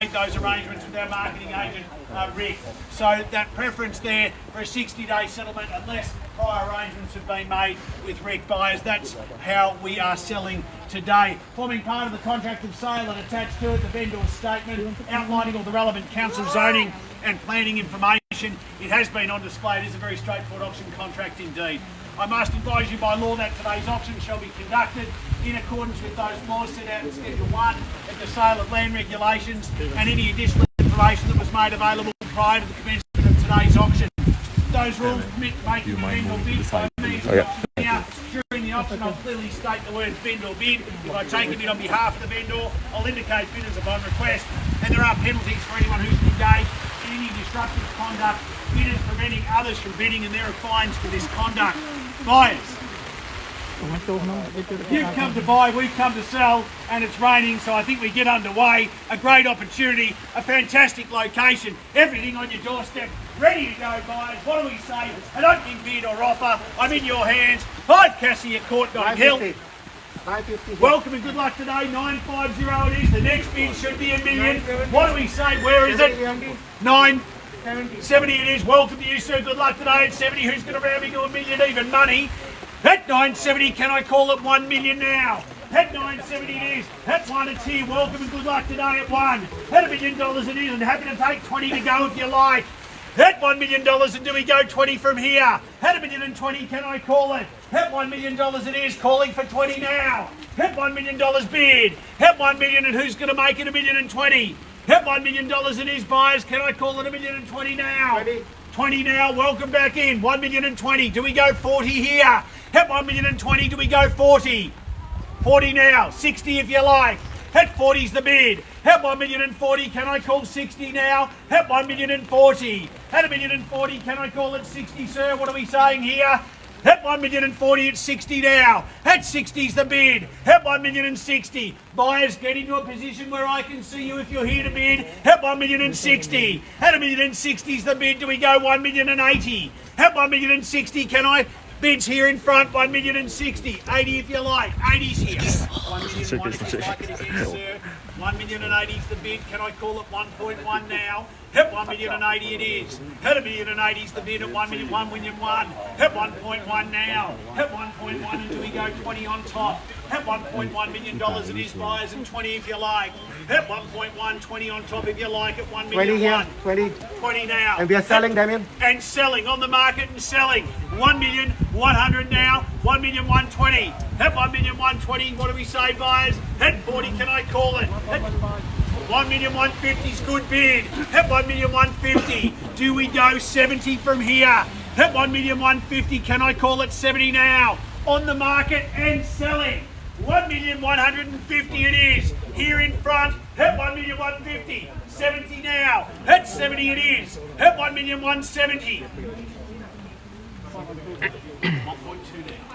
those arrangements with our marketing agent, Rick. So that preference there for a 60-day settlement, unless prior arrangements have been made with Rick buyers, that's how we are selling today. Forming part of the contract of sale and attached to it, the vendor's statement outlining all the relevant council zoning and planning information. It has been on display. It is a very straightforward auction contract indeed. I must advise you by law that today's auction shall be conducted in accordance with those laws set out in Schedule 1 of the Sale of Land Regulations and any additional information that was made available prior to the commencement of today's auction. Those rules permit making a vendor bid by me. Now, during the auction, I'll clearly state the words vendor bid. If I take a bid on behalf of the vendor, I'll indicate bidders upon request, and there are penalties for anyone who's engaged in any disruptive conduct, bidders preventing others from bidding, and there are fines for this conduct. Buyers, you've come to buy, we've come to sell, and it's raining, so I think we get underway. A great opportunity, a fantastic location, everything on your doorstep, ready to go, buyers. What do we say? An opening bid or offer, I'm in your hands. 5 Cassia Court, Notting Hill. 550. Welcome and good luck today. 950 it is. The next bid should be $1 million. What do we say? Where is it? 970 it is. Welcome to you, sir. Good luck today at 70. Who's going to round me to $1 million even money? At 970, can I call it $1 million now? At 970 it is. At 1 it's here. Welcome and good luck today at 1. At $1 million it is, and happy to take 20 to go if you like. At $1 million, and do we go 20 from here? At $1,020,000, can I call it? At $1 million it is, calling for 20 now. At $1 million bid. At $1 million, and who's going to make it $1,020,000? At $1 million it is, buyers, can I call it $1,020,000 now? 20 now, welcome back in. $1,020,000, do we go 40 here? At $1,020,000, do we go 40? 40 now, 60 if you like. At 40's the bid. At $1,040,000, can I call 60 now? At $1,040,000. At $1,040,000, can I call it 60, sir? What are we saying here? At $1,040,000, it's 60 now. At 60's the bid. At $1,060,000. Buyers, get into a position where I can see you if you're here to bid. At $1,060,000. At $1,060,000's the bid. Do we go $1,080,000? At $1,060,000, can I? Bids here in front, $1,060,000. 80 if you like. 80's here. 1,001 if you like it again, sir. $1,080,000's the bid. Can I call it 1.1 now? At $1,080,000 it is. At $1,080,000's the bid at 1,1,001. At 1.1 now. At 1.1, and do we go 20 on top? At $1.1 million it is, buyers, and 20 if you like. At 1.1, 20 on top if you like. At 1 million. 20 here, 20. 20 now. And we are selling, Damien. And selling on the market and selling. 1,100,000 now. 1,120,000. At 1,120,000, what do we say, buyers? At 40, can I call it? At 1,150,000's good bid. At 1,150,000, do we go 70 from here? At 1,150,000, can I call it 70 now? On the market and selling. 1,150,000 it is. Here in front, at 1,150,000. 70 now. At 70 it is. At 1,170,000. 1.2 now.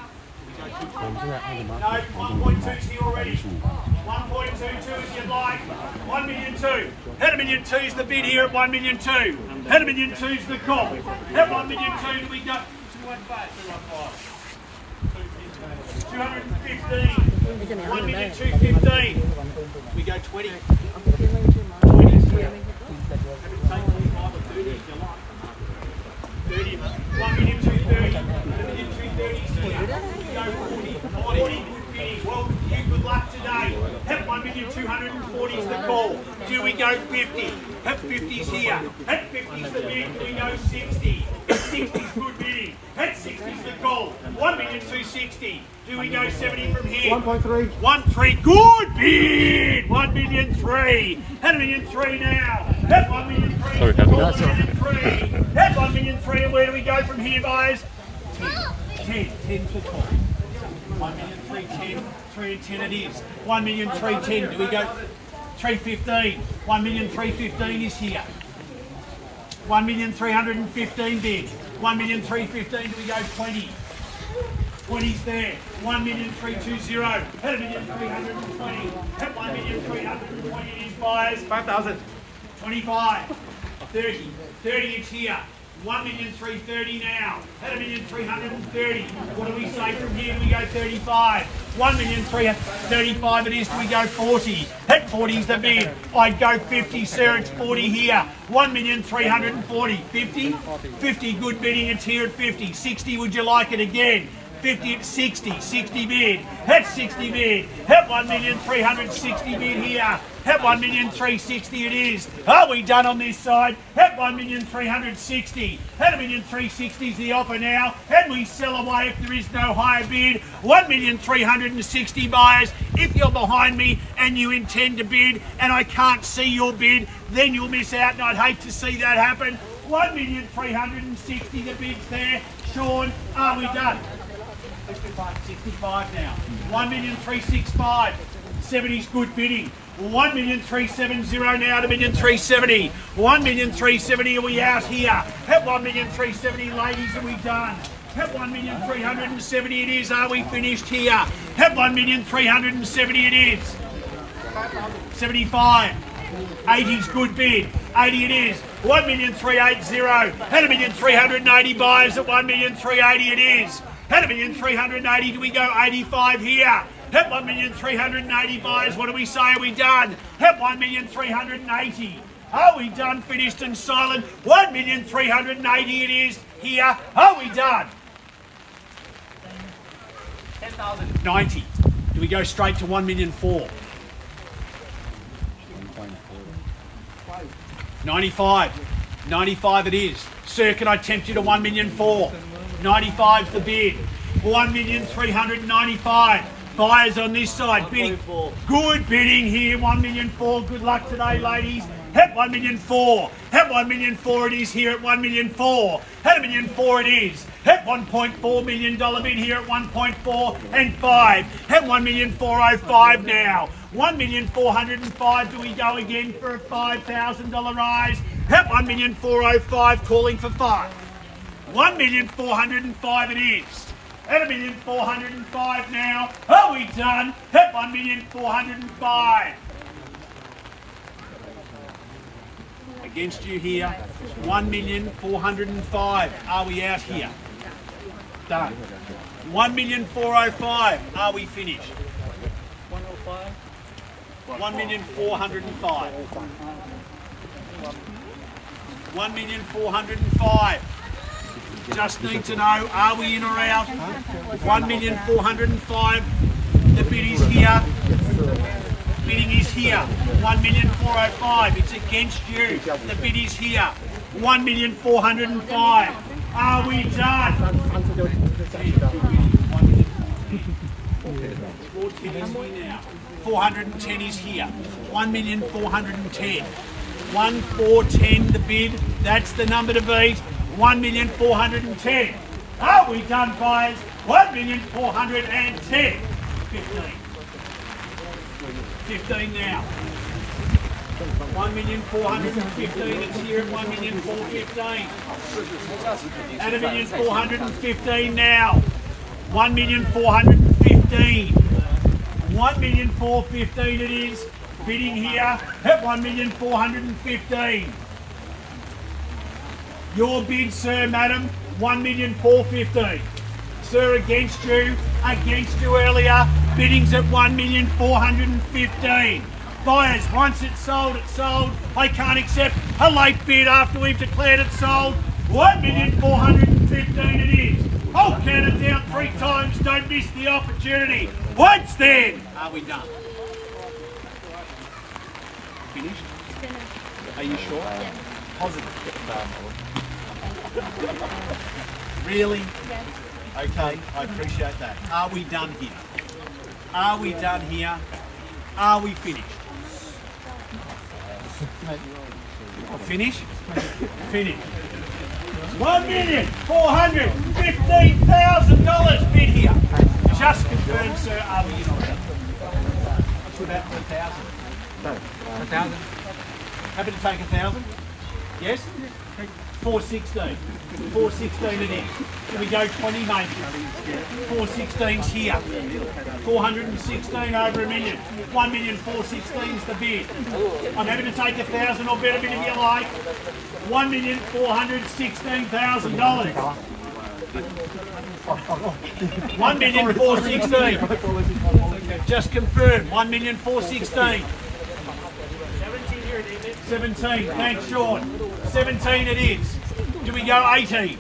No, 1.2's here already. 1.22 if you'd like. 1,000,002. At $1,002,000 is the bid here at 1,000,002. At $1,002,000 is the call. At 1,002,000 do we go? 215. 1,215,000. We go 20. 20's here. 30. 1,230,000. 1,230,000's here. We go 40. 40 good bidding. Welcome to you. Good luck today. At 1,240,000's the call. Do we go 50? At 50's here. At 50's the bid. Do we go 60? 60's good bidding. At 60's the call. 1,260,000. Do we go 70 from here? 1.3. 1.3. Good bid. 1,003,000. At 1,003,000 now. At 1,003,000. Sorry, Captain. At 1,003,000. At 1,003,000. And where do we go from here, guys? 10. 10 for call. 1,003,010. 3 and 10 it is. 1,003,010. Do we go 315? 1,003,015 is here. 1,315,000 bid. 1,315,000. Do we go 20? 20's there. 1,320,000. At 1,320,000. At 1,320,000 it is, buyers. 5,000. 25. 30. 30 it's here. 1,330,000 now. At 1,330,000. What do we say from here? Do we go 35? 1,335,000 it is. Do we go 40? At 40 is the bid. I'd go 50, sir. It's 40 here. 1,340,000. 50? 50, good bidding. It's here at 50. 60, would you like it again? 50 at 60, 60 bid, at 60 bid, at 1,360,000 bid here, at 1,360,000 it is. Are we done on this side? At 1,360,000, at 1,360,000 is the offer now, and we sell away if there is no higher bid. 1,360,000 buyers. If you're behind me and you intend to bid and I can't see your bid, then you'll miss out, and I'd hate to see that happen. 1,360,000 the bid's there. Shaun, are we done? 65 now. 1,365,000. 70's good bidding. 1,370,000 now to 1,370,000. 1,370,000 are we out here? At 1,370,000, ladies, are we done? At 1,370,000 it is. Are we finished here? At 1,370,000 it is. 75. 80's good bid. 80 it is. 1,380,000. At 1,380,000 buyers at 1,380,000 it is. At 1,380,000, do we go 85 here? At 1,380,000 buyers, what do we say? Are we done? At 1,380,000. Are we done, finished and silent? 1,380,000 it is here. Are we done? 10,000. 90. Do we go straight to 1,400,000? 95. 95 it is. Sir, can I tempt you to 1,400,000? 95's the bid. 1,395,000. Buyers on this side. Bidding. Good bidding here. 1,400,000. Good luck today, ladies. At 1,400,000. At 1,400,000 it is here at 1,400,000. At 1,400,000 it is. At $1.4 million bid here at 1.4 and 5. At 1,405,000 now. 1,405,000. Do we go again for a $5,000 rise? At 1,405,000 calling for 5. 1,405,000 it is. At 1,405,000 now. Are we done? At 1,405,000. Against you here. 1,405,000. Are we out here? Done. 1,405,000. Are we finished? 1,405,000. 1,405,000. Just need to know, are we in or out? 1,405,000. The bid is here. Bidding is here. 1,405,000. It's against you. The bid is here. 1,405,000. Are we done? 410 is here. 1,410,000. 1,410 the bid. That's the number to beat. 1,410,000. Are we done, buyers? 1,410,000. 15 now. 1,415,000. It's here at 1,415,000. At 1,415,000 now. 1,415,000. 1,415,000 it is. Bidding here at 1,415,000. Your bid, sir, madam, 1,415,000. Sir, against you earlier. Bidding's at 1,415,000. Buyers, once it's sold, it's sold. I can't accept a late bid after we've declared it sold. 1,415,000 it is. I'll count it down 3 times. Don't miss the opportunity. Once then. Are we done? Finished? Are you sure? Yeah. Positive. Really? Yes. Okay, I appreciate that. Are we done here? Are we done here? Are we finished? Finish? Finish. $1,415,000 bid here. Just confirm, sir, are we in or out? Put that for 1,000. 1,000. Happy to take 1,000? Yes? 416. 416 it is. Here we go, 20 mate. 416's here. 416 over a million. 1,416's the bid. I'm happy to take 1,000 or better bid if you like. $1,416,000. 1,416. Just confirm. 1,416. 17. Thanks, Shaun. 17 it is. Do we go 18?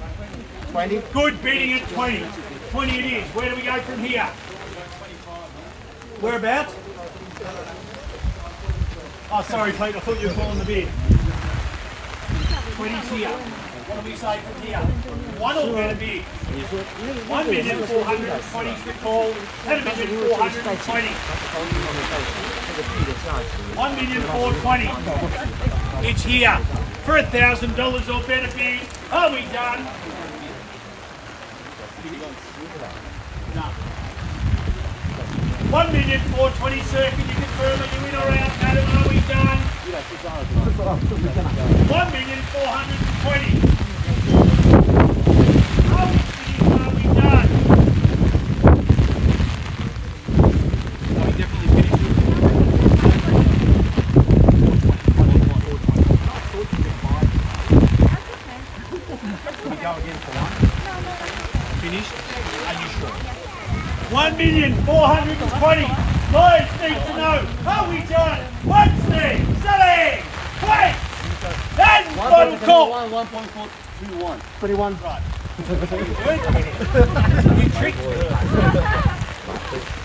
20. Good bidding at 20. 20 it is. Where do we go from here? Whereabouts? Oh, sorry, Pete. I thought you were calling the bid. 20's here. What do we say from here? One or better bid? 1,420's the call. 1,420. 1,420. It's here. For $1,000 or better bid. Are we done? No. 1,420, sir. Can you confirm are you in or out, madam? Are we done? 1,420. Are we done? Are we definitely finished? We go again for one. Finished? Are you sure? 1,420. Boys need to know. Are we done? What's there? Selling. Wait. Then final call. 1.421. 21. Right. You tricked me.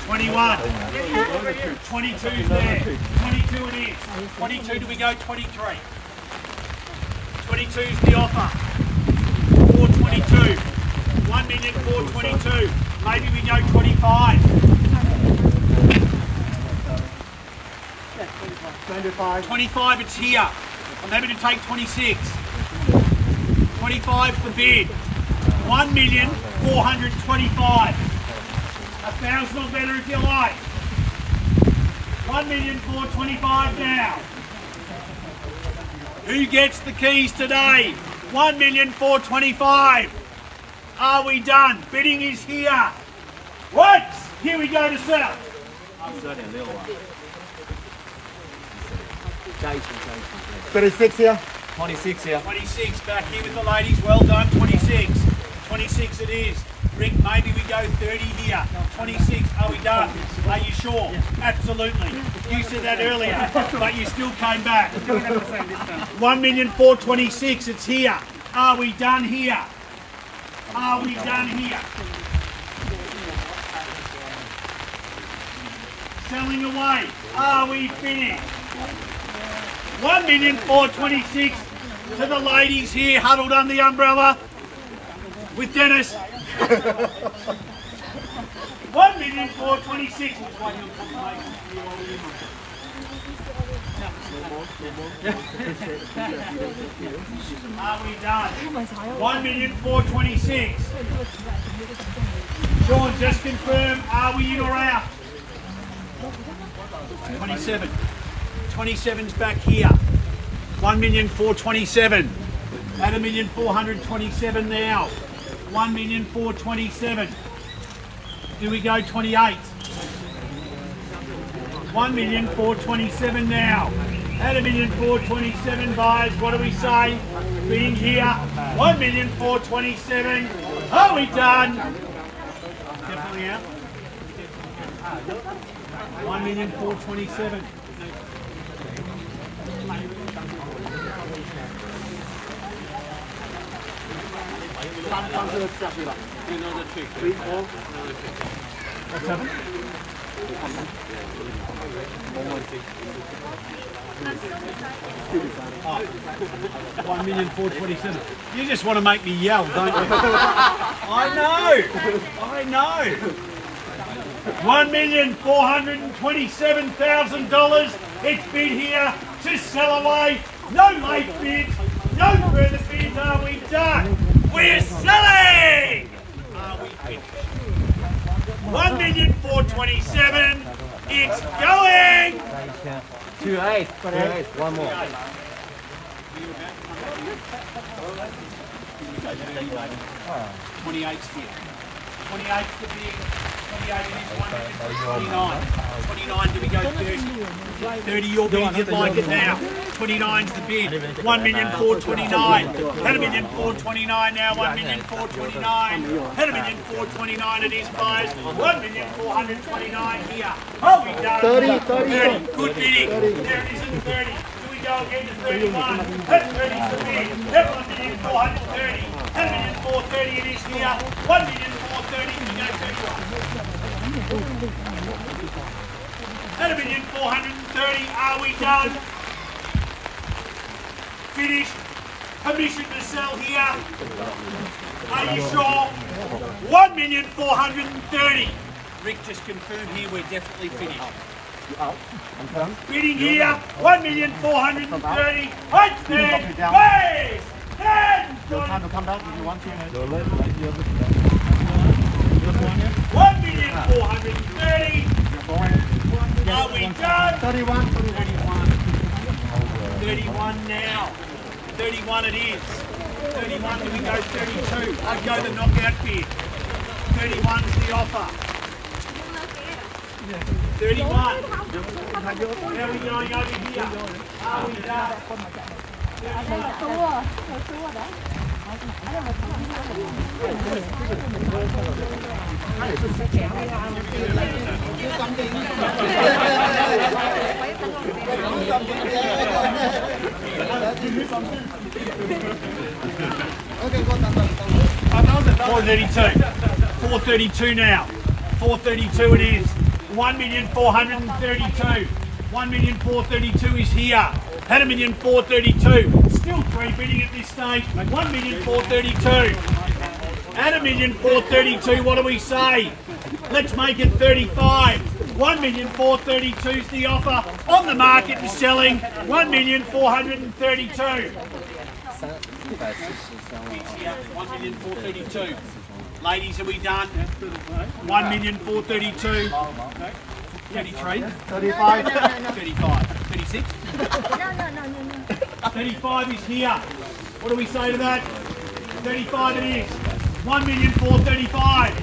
21. 22's there. 22 it is. 22, do we go 23? 22's the offer. 422. 1,422. Maybe we go 25. 25. 25, it's here. I'm happy to take 26. 25 the bid. 1,425. 1,000 or better if you like. 1,425 now. Who gets the keys today? 1,425. Are we done? Bidding is here. What? Here we go to sell. 36 here. 26 here. 26 back here with the ladies. Well done. 26. 26 it is. Rick, maybe we go 30 here. 26. Are we done? Are you sure? Absolutely. You said that earlier, but you still came back. 1,426. It's here. Are we done here? Are we done here? Selling away. Are we finished? 1,426 to the ladies here huddled under the umbrella with Dennis. 1,426. Are we done? 1,426. Shaun, just confirm, are we in or out? 27. 27's back here. 1,427. At 1,427 now. 1,427. Do we go 28? 1,427 now. At 1,427 buys, what do we say? Being here, 1,427. Are we done? Definitely out. 1,427. What's happened? 1,427. You just want to make me yell, don't you? I know. $1,427,000. It's bid here to sell away. No late bids. No further bids. Are we done? We're selling. Are we finished? 1,427. It's going. 28. 28. One more. 28's here. 28's the bid. 28 is 129. 29, do we go 30? 30 your bid, you'd like it now. 29's the bid. 1,429,000. Had a 1,429,000 now. 1,429,000. Had a 1,429,000 it is, guys. 1,429,000 here. Oh, we done. 30. Good bidding. There it is in 30. Do we go again to 31? That's 30's the bid. That's 1,430,000. Had a 1,430,000 it is here. 1,430,000. Do we go 31? At 1,430,000, are we done? Finished. Permission to sell here. Are you sure? 1,430,000. Rick just confirmed here we're definitely finished. Bidding here, 1,430,000. Height there. Base. 10. Your time to come back if you want to. 1,430,000. Are we done? 31. 31 now. 31 it is. 31, do we go 32? I'd go the knockout bid. 31's the offer. 31. How are we going over here? Are we done? 432 now. 432 it is. 1,432,000. 1,432,000 is here. Had a 1,432,000. Still three bidding at this stage. 1,432,000. At a 1,432,000, what do we say? Let's make it 35. 1,432,000 is the offer. On the market and selling. 1,432,000. 1,432,000. Ladies, are we done? 1,432,000. 33? 35. 35. 36? 35 is here. What do we say to that? 35 it is. 1,435,000.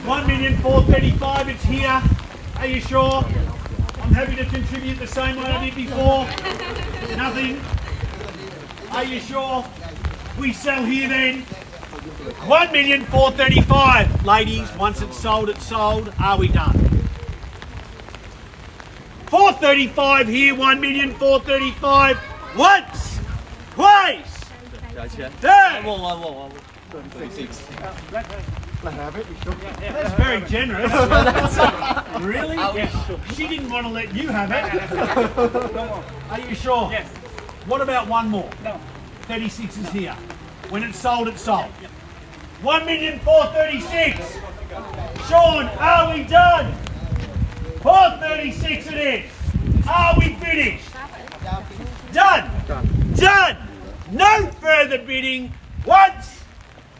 1,435,000 it's here. Are you sure? I'm happy to contribute the same way I did before. Nothing. Are you sure? We sell here then. 1,435,000. Ladies, once it's sold, it's sold. Are we done? 435 here, 1,435,000. Once, twice, third. 36. That's very generous. Really? Yes. She didn't want to let you have it. Are you sure? Yes. What about one more? No. 36 is here. When it's sold, it's sold. 1,436,000. Shaun, are we done? 436 it is. Are we finished? Done. Done. No further bidding. Once,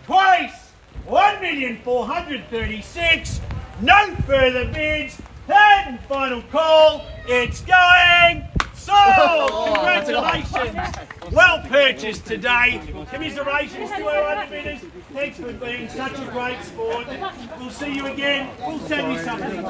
twice, 1,436,000. No further bids. And final call. It's going sold. Congratulations. Well purchased today. Commiserations to our other bidders. Thanks for being such a great sport. We'll see you again. We'll send you something.